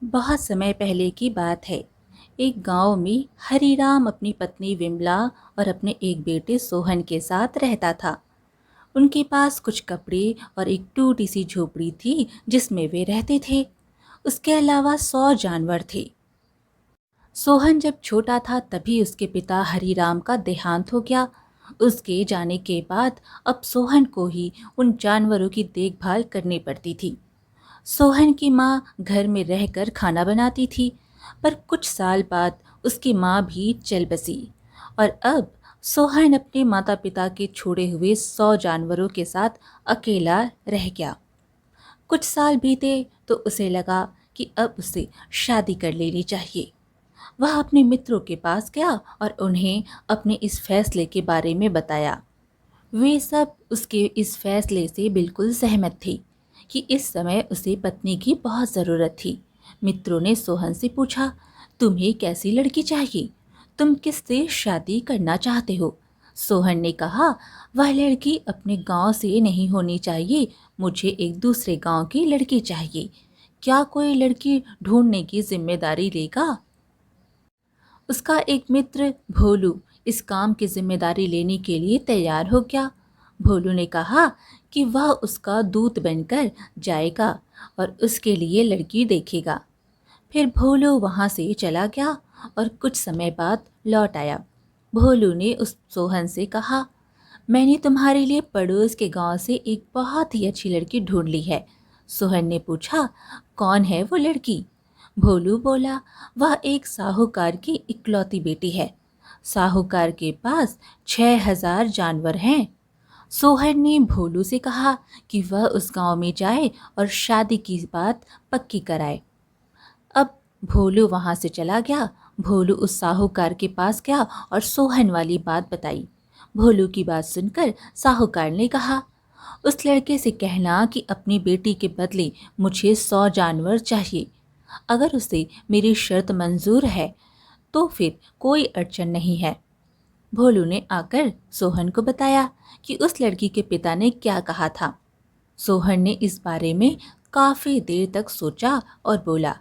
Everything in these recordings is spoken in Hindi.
बहुत समय पहले की बात है। एक गांव में हरीराम अपनी पत्नी विमला और अपने एक बेटे सोहन के साथ रहता था। उनके पास कुछ कपड़े और एक टूटी सी झोपड़ी थी जिसमें वे रहते थे। उसके अलावा 100 जानवर थे। सोहन जब छोटा था तभी उसके पिता हरीराम का देहांत हो गया। उसके जाने के बाद अब सोहन को ही उन जानवरों की देखभाल करनी पड़ती थी। सोहन की माँ घर में रहकर खाना बनाती थी, पर कुछ साल बाद उसकी माँ भी चल बसी और अब सोहन अपने माता पिता के छोड़े हुए 100 जानवरों के साथ अकेला रह गया। कुछ साल बीते तो उसे लगा कि अब उसे शादी कर लेनी चाहिए। वह अपने मित्रों के पास गया और उन्हें अपने इस फैसले के बारे में बताया। वे सब उसके इस फैसले से बिल्कुल सहमत थे कि इस समय उसे पत्नी की बहुत ज़रूरत थी। मित्रों ने सोहन से पूछा, तुम्हें कैसी लड़की चाहिए? तुम किससे शादी करना चाहते हो? सोहन ने कहा, वह लड़की अपने गांव से नहीं होनी चाहिए, मुझे एक दूसरे गांव की लड़की चाहिए। क्या कोई लड़की ढूंढने की जिम्मेदारी लेगा? उसका एक मित्र भोलू इस काम की जिम्मेदारी लेने के लिए तैयार हो गया। भोलू ने कहा कि वह उसका दूत बनकर जाएगा और उसके लिए लड़की देखेगा। फिर भोलू वहां से चला गया और कुछ समय बाद लौट आया। भोलू ने उस सोहन से कहा, मैंने तुम्हारे लिए पड़ोस के गांव से एक बहुत ही अच्छी लड़की ढूंढ ली है। सोहन ने पूछा, कौन है वो लड़की? भोलू बोला, वह एक साहूकार की इकलौती बेटी है। साहूकार के पास 6,000 जानवर हैं। सोहन ने भोलू से कहा कि वह उस गांव में जाए और शादी की बात पक्की कराए। अब भोलू वहां से चला गया। भोलू उस साहूकार के पास गया और सोहन वाली बात बताई। भोलू की बात सुनकर साहूकार ने कहा, उस लड़के से कहना कि अपनी बेटी के बदले मुझे 100 जानवर चाहिए। अगर उसे मेरी शर्त मंजूर है तो फिर कोई अड़चन नहीं है। भोलू ने आकर सोहन को बताया कि उस लड़की के पिता ने क्या कहा था। सोहन ने इस बारे में काफी देर तक सोचा और बोला,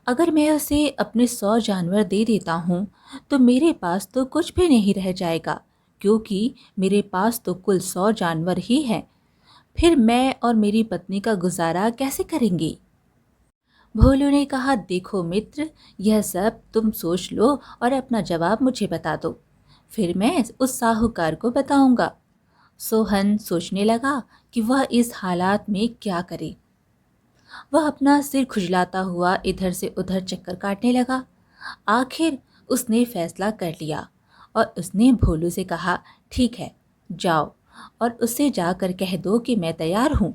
अगर मैं उसे अपने 100 जानवर दे देता हूँ तो मेरे पास तो कुछ भी नहीं रह जाएगा, क्योंकि मेरे पास तो कुल 100 जानवर ही हैं। फिर मैं और मेरी पत्नी का गुजारा कैसे करेंगे? भोलू ने कहा, देखो मित्र, यह सब तुम सोच लो और अपना जवाब मुझे बता दो, फिर मैं उस साहूकार को बताऊंगा। सोहन सोचने लगा कि वह इस हालात में क्या करे। वह अपना सिर खुजलाता हुआ इधर से उधर चक्कर काटने लगा। आखिर उसने फैसला कर लिया और उसने भोलू से कहा, ठीक है, जाओ और उससे जाकर कह दो कि मैं तैयार हूँ।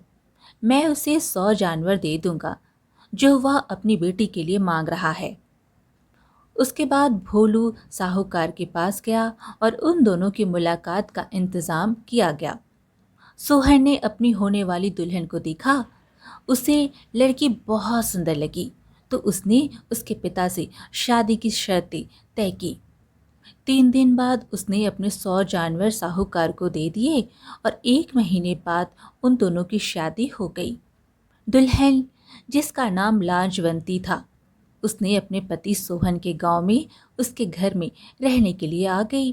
मैं उसे 100 जानवर दे दूंगा जो वह अपनी बेटी के लिए मांग रहा है। उसके बाद भोलू साहूकार के पास गया और उन दोनों की मुलाकात का इंतजाम किया गया। सोहन ने अपनी होने वाली दुल्हन को देखा। उसे लड़की बहुत सुंदर लगी तो उसने उसके पिता से शादी की शर्तें तय की। 3 दिन बाद उसने अपने 100 जानवर साहूकार को दे दिए और 1 महीने बाद उन दोनों की शादी हो गई। दुल्हन, जिसका नाम लाजवंती था, उसने अपने पति सोहन के गांव में उसके घर में रहने के लिए आ गई।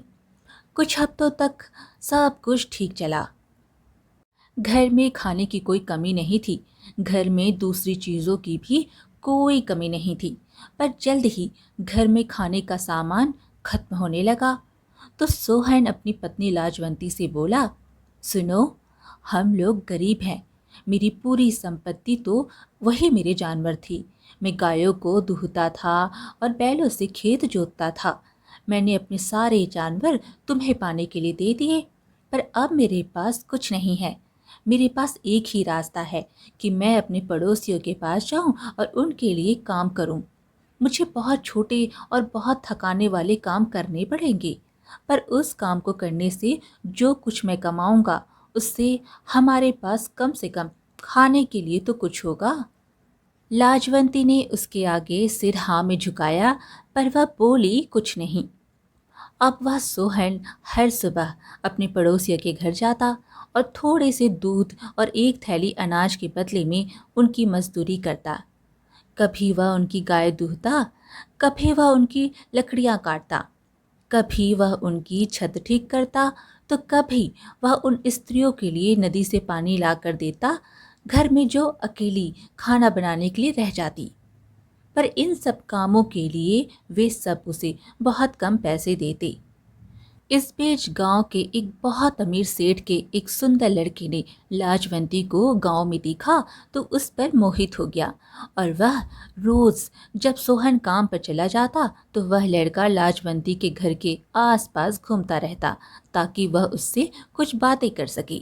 कुछ हफ्तों तक सब कुछ ठीक चला। घर में खाने की कोई कमी नहीं थी। घर में दूसरी चीज़ों की भी कोई कमी नहीं थी। पर जल्द ही घर में खाने का सामान खत्म होने लगा। तो सोहन अपनी पत्नी लाजवंती से बोला, सुनो, हम लोग गरीब हैं। मेरी पूरी संपत्ति तो वही मेरे जानवर थी। मैं गायों को दूहता था और बैलों से खेत जोतता था। मैंने अपने सारे जानवर तुम्हें पाने के लिए दे दिए, पर अब मेरे पास कुछ नहीं है। मेरे पास एक ही रास्ता है कि मैं अपने पड़ोसियों के पास जाऊं और उनके लिए काम करूं। मुझे बहुत छोटे और बहुत थकाने वाले काम करने पड़ेंगे, पर उस काम को करने से जो कुछ मैं कमाऊंगा उससे हमारे पास कम से कम खाने के लिए तो कुछ होगा। लाजवंती ने उसके आगे सिर हाँ में झुकाया, पर वह बोली कुछ नहीं। अब वह सोहन हर सुबह अपने पड़ोसियों के घर जाता और थोड़े से दूध और एक थैली अनाज के बदले में उनकी मजदूरी करता। कभी वह उनकी गाय दूहता, कभी वह उनकी लकड़ियां काटता, कभी वह उनकी छत ठीक करता, तो कभी वह उन स्त्रियों के लिए नदी से पानी लाकर देता, घर में जो अकेली खाना बनाने के लिए रह जाती। पर इन सब कामों के लिए वे सब उसे बहुत कम पैसे देते। इस बीच गांव के एक बहुत अमीर सेठ के एक सुंदर लड़के ने लाजवंती को गांव में देखा तो उस पर मोहित हो गया, और वह रोज जब सोहन काम पर चला जाता तो वह लड़का लाजवंती के घर के आसपास घूमता रहता ताकि वह उससे कुछ बातें कर सके।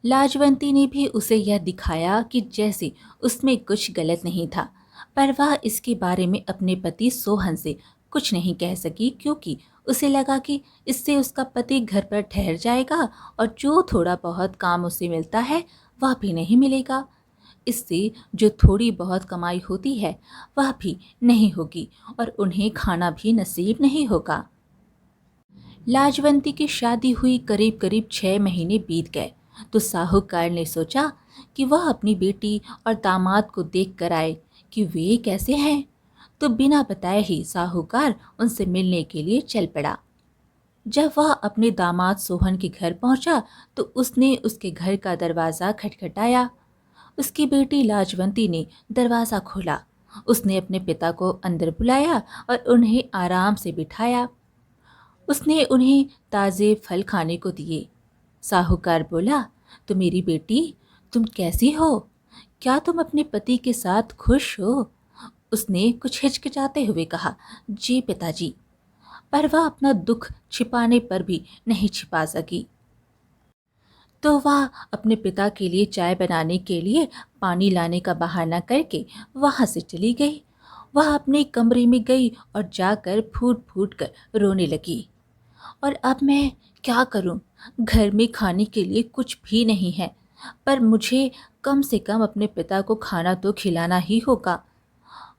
लाजवंती ने भी उसे यह दिखाया कि जैसे उसमें कुछ गलत नहीं था, पर वह इसके बारे में अपने पति सोहन से कुछ नहीं कह सकी, क्योंकि उसे लगा कि इससे उसका पति घर पर ठहर जाएगा और जो थोड़ा बहुत काम उसे मिलता है वह भी नहीं मिलेगा। इससे जो थोड़ी बहुत कमाई होती है वह भी नहीं होगी और उन्हें खाना भी नसीब नहीं होगा। लाजवंती की शादी हुई करीब करीब 6 महीने बीत गए तो साहूकार ने सोचा कि वह अपनी बेटी और दामाद को देख कर आए कि वे कैसे हैं। तो बिना बताए ही साहूकार उनसे मिलने के लिए चल पड़ा। जब वह अपने दामाद सोहन के घर पहुंचा तो उसने उसके घर का दरवाज़ा खटखटाया। उसकी बेटी लाजवंती ने दरवाज़ा खोला। उसने अपने पिता को अंदर बुलाया और उन्हें आराम से बिठाया। उसने उन्हें ताज़े फल खाने को दिए। साहूकार बोला, तो मेरी बेटी, तुम कैसी हो? क्या तुम अपने पति के साथ खुश हो? उसने कुछ हिचकिचाते हुए कहा, जी पिताजी। पर वह अपना दुख छिपाने पर भी नहीं छिपा सकी। तो वह अपने पिता के लिए चाय बनाने के लिए पानी लाने का बहाना करके वहां से चली गई। वह अपने कमरे में गई और जाकर फूट फूट कर रोने लगी। और अब मैं क्या करूं? घर में खाने के लिए कुछ भी नहीं है, पर मुझे कम से कम अपने पिता को खाना तो खिलाना ही होगा।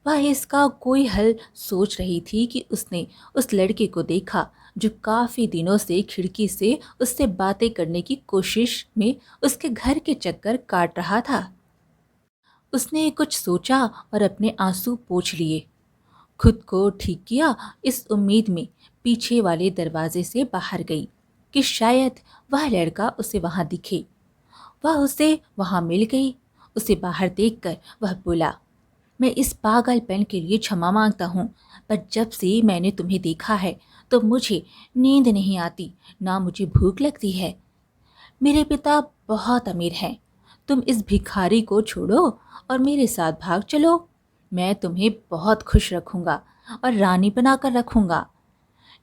वह इसका कोई हल सोच रही थी कि उसने उस लड़के को देखा जो काफ़ी दिनों से खिड़की से उससे बातें करने की कोशिश में उसके घर के चक्कर काट रहा था। उसने कुछ सोचा और अपने आंसू पोंछ लिए। खुद को ठीक किया, इस उम्मीद में पीछे वाले दरवाजे से बाहर गई कि शायद वह लड़का उसे वहां दिखे। वह उसे वहां मिल गई। उसे बाहर देखकर वह बोला, मैं इस पागलपन के लिए क्षमा मांगता हूँ, पर जब से मैंने तुम्हें देखा है तो मुझे नींद नहीं आती, ना मुझे भूख लगती है। मेरे पिता बहुत अमीर हैं। तुम इस भिखारी को छोड़ो और मेरे साथ भाग चलो। मैं तुम्हें बहुत खुश रखूंगा और रानी बनाकर रखूंगा।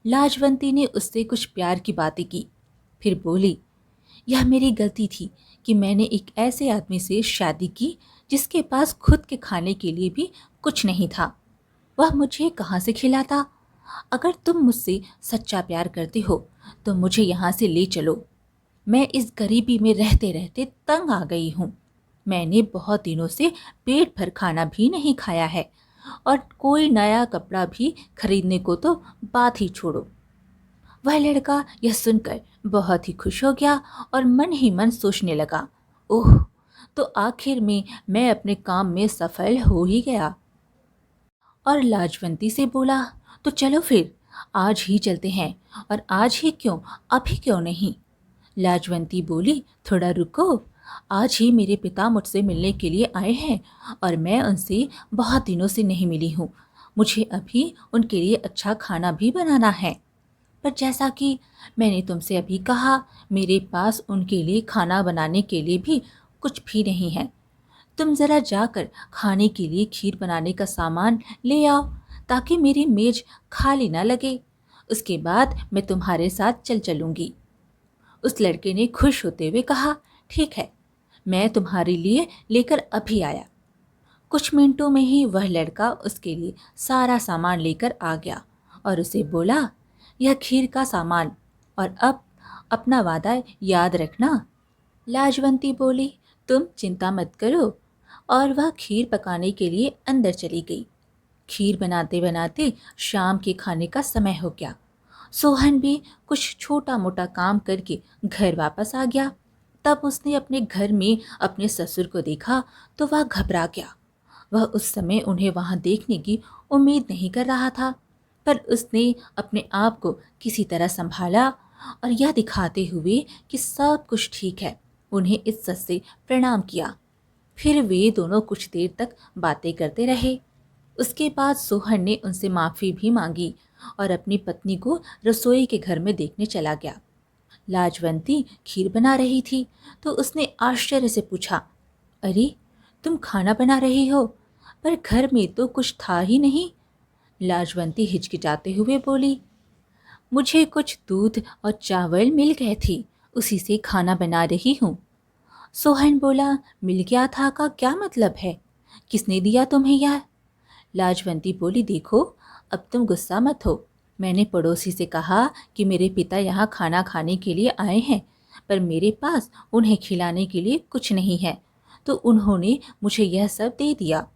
लाजवंती ने उससे कुछ प्यार की बातें की, फिर बोली, यह मेरी गलती थी कि मैंने एक ऐसे आदमी से शादी की जिसके पास खुद के खाने के लिए भी कुछ नहीं था। वह मुझे कहाँ से खिलाता? अगर तुम मुझसे सच्चा प्यार करते हो तो मुझे यहाँ से ले चलो। मैं इस गरीबी में रहते रहते तंग आ गई हूँ। मैंने बहुत दिनों से पेट भर खाना भी नहीं खाया है और कोई नया कपड़ा भी खरीदने को तो बात ही छोड़ो। वह लड़का यह सुनकर बहुत ही खुश हो गया और मन ही मन सोचने लगा, ओह, तो आखिर में मैं अपने काम में सफल हो ही गया। और लाजवंती से बोला, तो चलो फिर आज ही चलते हैं। और आज ही क्यों, अभी क्यों नहीं? लाजवंती बोली, थोड़ा रुको। आज ही मेरे पिता मुझसे मिलने के लिए आए हैं और मैं उनसे बहुत दिनों से नहीं मिली हूँ। मुझे अभी उनके लिए अच्छा खाना भी बनाना है। पर जैसा कि मैंने तुमसे अभी कहा, मेरे पास उनके लिए खाना बनाने के लिए भी कुछ भी नहीं है। तुम ज़रा जाकर खाने के लिए खीर बनाने का सामान ले आओ ताकि मेरी मेज खाली ना लगे। उसके बाद मैं तुम्हारे साथ चल चलूँगी। उस लड़के ने खुश होते हुए कहा, ठीक है, मैं तुम्हारे लिए लेकर अभी आया। कुछ मिनटों में ही वह लड़का उसके लिए सारा सामान लेकर आ गया और उसे बोला, यह खीर का सामान, और अब अपना वादा याद रखना। लाजवंती बोली, तुम चिंता मत करो। और वह खीर पकाने के लिए अंदर चली गई। खीर बनाते बनाते शाम के खाने का समय हो गया। सोहन भी कुछ छोटा मोटा काम करके घर वापस आ गया। तब उसने अपने घर में अपने ससुर को देखा तो वह घबरा गया। वह उस समय उन्हें वहां देखने की उम्मीद नहीं कर रहा था, पर उसने अपने आप को किसी तरह संभाला और यह दिखाते हुए कि सब कुछ ठीक है, उन्हें इज्जत से प्रणाम किया। फिर वे दोनों कुछ देर तक बातें करते रहे। उसके बाद सोहन ने उनसे माफ़ी भी मांगी और अपनी पत्नी को रसोई के घर में देखने चला गया। लाजवंती खीर बना रही थी तो उसने आश्चर्य से पूछा, अरे, तुम खाना बना रही हो, पर घर में तो कुछ था ही नहीं। लाजवंती हिचकिचाते हुए बोली, मुझे कुछ दूध और चावल मिल गए थे, उसी से खाना बना रही हूँ। सोहन बोला, मिल गया था का क्या मतलब है? किसने दिया तुम्हें यह? लाजवंती बोली, देखो, अब तुम गुस्सा मत हो। मैंने पड़ोसी से कहा कि मेरे पिता यहाँ खाना खाने के लिए आए हैं, पर मेरे पास उन्हें खिलाने के लिए कुछ नहीं है, तो उन्होंने मुझे यह सब दे दिया।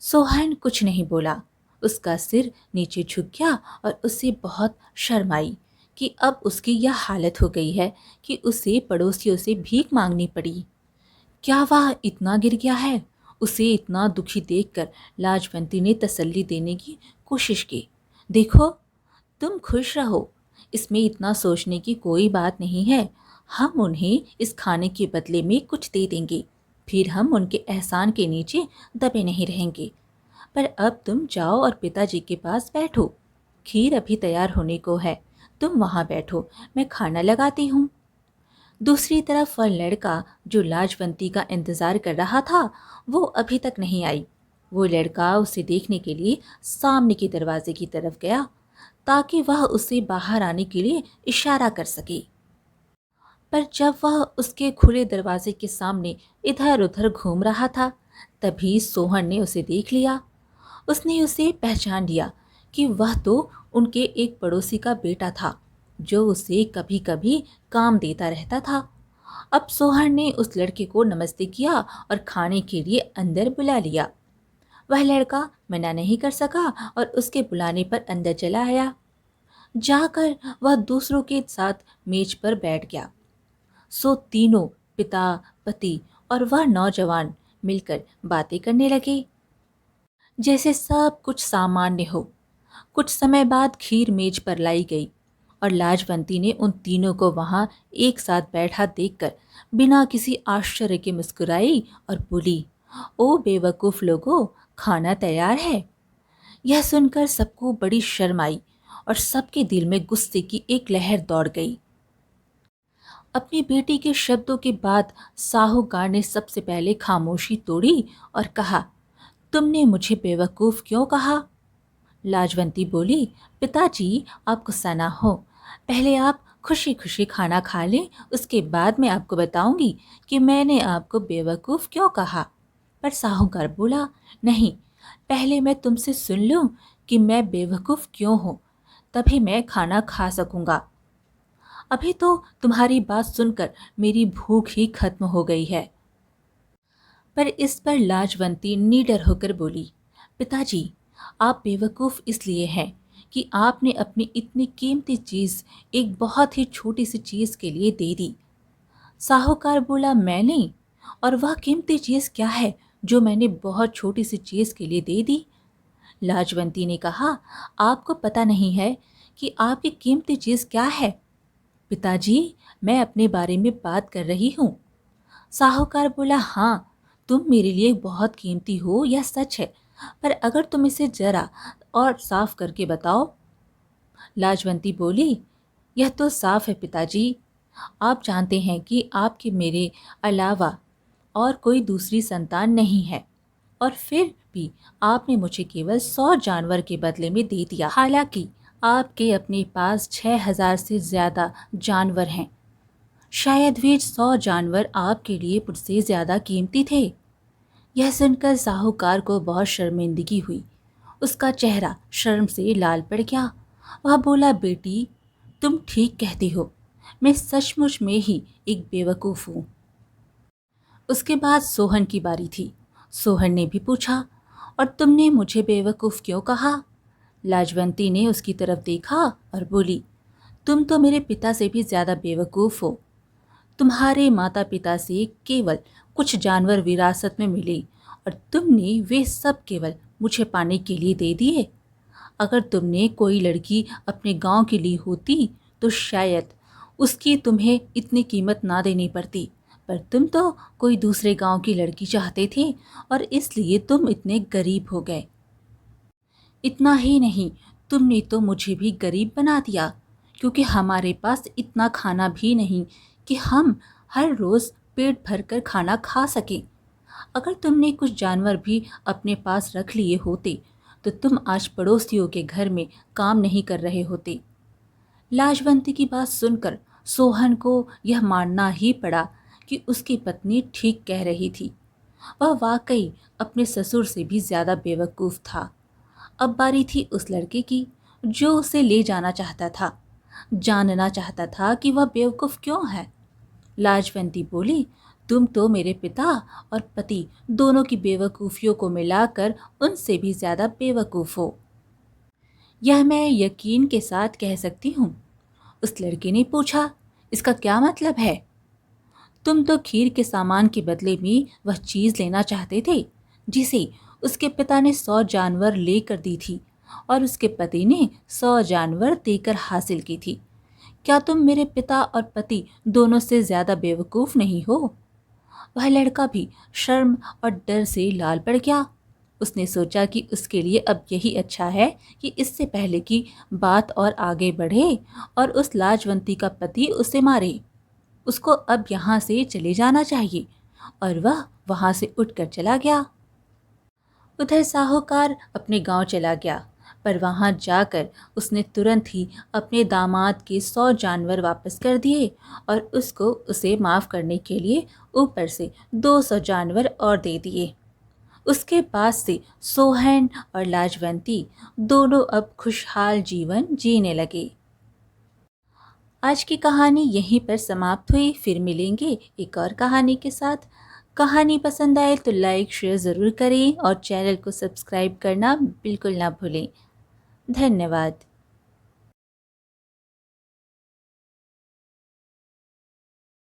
सोहन कुछ नहीं बोला। उसका सिर नीचे झुक गया और उसे बहुत शर्म आई कि अब उसकी यह हालत हो गई है कि उसे पड़ोसियों से भीख मांगनी पड़ी। क्या वह इतना गिर गया है? उसे इतना दुखी देखकर लाजवंती ने तसल्ली देने की कोशिश की। देखो, तुम खुश रहो, इसमें इतना सोचने की कोई बात नहीं है। हम उन्हें इस खाने के बदले में कुछ दे देंगे, फिर हम उनके एहसान के नीचे दबे नहीं रहेंगे। पर अब तुम जाओ और पिताजी के पास बैठो। खीर अभी तैयार होने को है, तुम वहाँ बैठो, मैं खाना लगाती हूँ। दूसरी तरफ वह लड़का जो लाजवंती का इंतजार कर रहा था, वो अभी तक नहीं आई। वो लड़का उसे देखने के लिए सामने के दरवाजे की तरफ गया ताकि वह उसे बाहर आने के लिए इशारा कर सके। पर जब वह उसके खुले दरवाजे के सामने इधर उधर घूम रहा था, तभी सोहन ने उसे देख लिया। उसने उसे पहचान लिया कि वह तो उनके एक पड़ोसी का बेटा था, जो उसे कभी कभी काम देता रहता था। अब सोहन ने उस लड़के को नमस्ते किया और खाने के लिए अंदर बुला लिया। वह लड़का मना नहीं कर सका और उसके बुलाने पर अंदर चला आया। जाकर वह दूसरों के साथ मेज पर बैठ गया। सो तीनों, पिता, पति और वह नौजवान, मिलकर बातें करने लगे जैसे सब कुछ सामान्य हो। कुछ समय बाद खीर मेज पर लाई गई और लाजवंती ने उन तीनों को वहां एक साथ बैठा देखकर बिना किसी आश्चर्य के मुस्कुराई और बोली, ओ बेवकूफ लोगों, खाना तैयार है। यह सुनकर सबको बड़ी शर्म आई और सबके दिल में गुस्से की एक लहर दौड़ गई। अपनी बेटी के शब्दों के बाद साहूकार ने सबसे पहले खामोशी तोड़ी और कहा, तुमने मुझे बेवकूफ क्यों कहा? लाजवंती बोली, पिताजी, आप गुस्सा ना हो, पहले आप खुशी खुशी खाना खा लें, उसके बाद मैं आपको बताऊंगी कि मैंने आपको बेवकूफ़ क्यों कहा। पर साहूकार बोला, नहीं, पहले मैं तुमसे सुन लूं कि मैं बेवकूफ़ क्यों हूँ, तभी मैं खाना खा सकूंगा। अभी तो तुम्हारी बात सुनकर मेरी भूख ही खत्म हो गई है। पर इस पर लाजवंती निडर होकर बोली, पिताजी, आप बेवकूफ़ इसलिए हैं कि आपने अपनी इतनी कीमती चीज़ एक बहुत ही छोटी सी चीज़ के लिए दे दी। साहूकार बोला, मैं नहीं, और वह कीमती चीज़ क्या है जो मैंने बहुत छोटी सी चीज़ के लिए दे दी? लाजवंती ने कहा, आपको पता नहीं है कि आपकी कीमती चीज़ क्या है? पिताजी, मैं अपने बारे में बात कर रही हूँ। साहूकार बोला, हाँ, तुम मेरे लिए बहुत कीमती हो, यह सच है, पर अगर तुम इसे जरा और साफ करके बताओ। लाजवंती बोली, यह तो साफ है पिताजी, आप जानते हैं कि आपके मेरे अलावा और कोई दूसरी संतान नहीं है, और फिर भी आपने मुझे केवल 100 जानवर के बदले में दे दिया, हालांकि आपके अपने पास 6000 से ज़्यादा जानवर हैं। शायद वे 100 जानवर आपके लिए मुझसे ज़्यादा कीमती थे। यह सुनकर साहूकार को बहुत शर्मिंदगी हुई। उसका चेहरा शर्म से लाल पड़ गया। वह बोला, बेटी, तुम ठीक कहती हो, मैं सचमुच में ही एक बेवकूफ़ हूँ। उसके बाद सोहन की बारी थी। सोहन ने भी पूछा, और तुमने मुझे बेवकूफ़ क्यों कहा? लाजवंती ने उसकी तरफ देखा और बोली, तुम तो मेरे पिता से भी ज़्यादा बेवकूफ़ हो। तुम्हारे माता पिता से केवल कुछ जानवर विरासत में मिले और तुमने वे सब केवल मुझे पाने के लिए दे दिए। अगर तुमने कोई लड़की अपने गांव की ली होती तो शायद उसकी तुम्हें इतनी कीमत ना देनी पड़ती, पर तुम तो कोई दूसरे गांव की लड़की चाहते थे और इसलिए तुम इतने गरीब हो गए। इतना ही नहीं, तुमने तो मुझे भी गरीब बना दिया, क्योंकि हमारे पास इतना खाना भी नहीं कि हम हर रोज़ पेट भर कर खाना खा सकें। अगर तुमने कुछ जानवर भी अपने पास रख लिए होते तो तुम आज पड़ोसियों के घर में काम नहीं कर रहे होते। लाजवंती की बात सुनकर सोहन को यह मानना ही पड़ा कि उसकी पत्नी ठीक कह रही थी। वह वाकई अपने ससुर से भी ज्यादा बेवकूफ था। अब बारी थी उस लड़के की जो उसे ले जाना चाहता था। जानना चाहता था कि वह बेवकूफ क्यों है। लाजवंती बोली, तुम तो मेरे पिता और पति दोनों की बेवकूफियों को मिलाकर उनसे भी ज्यादा बेवकूफ हो। यह मैं यकीन के साथ कह सकती हूँ। उस लड़के ने पूछा, इसका क्या मतलब है? तुम तो खीर के सामान के बदले में वह चीज लेना चाहते थे जिसे उसके पिता ने 100 जानवर लेकर दी थी और उसके पति ने 100 जानवर देकर हासिल की थी। क्या तुम मेरे पिता और पति दोनों से ज्यादा बेवकूफ नहीं हो? वह लड़का भी शर्म और डर से लाल पड़ गया। उसने सोचा कि उसके लिए अब यही अच्छा है कि इससे पहले कि बात और आगे बढ़े और उस लाजवंती का पति उसे मारे, उसको अब यहाँ से चले जाना चाहिए। और वह वहाँ से उठकर चला गया। उधर साहूकार अपने गांव चला गया, पर वहां जाकर उसने तुरंत ही अपने दामाद के 100 जानवर वापस कर दिए और उसको उसे माफ करने के लिए ऊपर से 200 जानवर और दे दिए। उसके बाद से सोहन और लाजवंती दोनों अब खुशहाल जीवन जीने लगे। आज की कहानी यहीं पर समाप्त हुई। फिर मिलेंगे एक और कहानी के साथ। कहानी पसंद आए तो लाइक शेयर ज़रूर करें और चैनल को सब्सक्राइब करना बिल्कुल ना भूलें। धन्यवाद।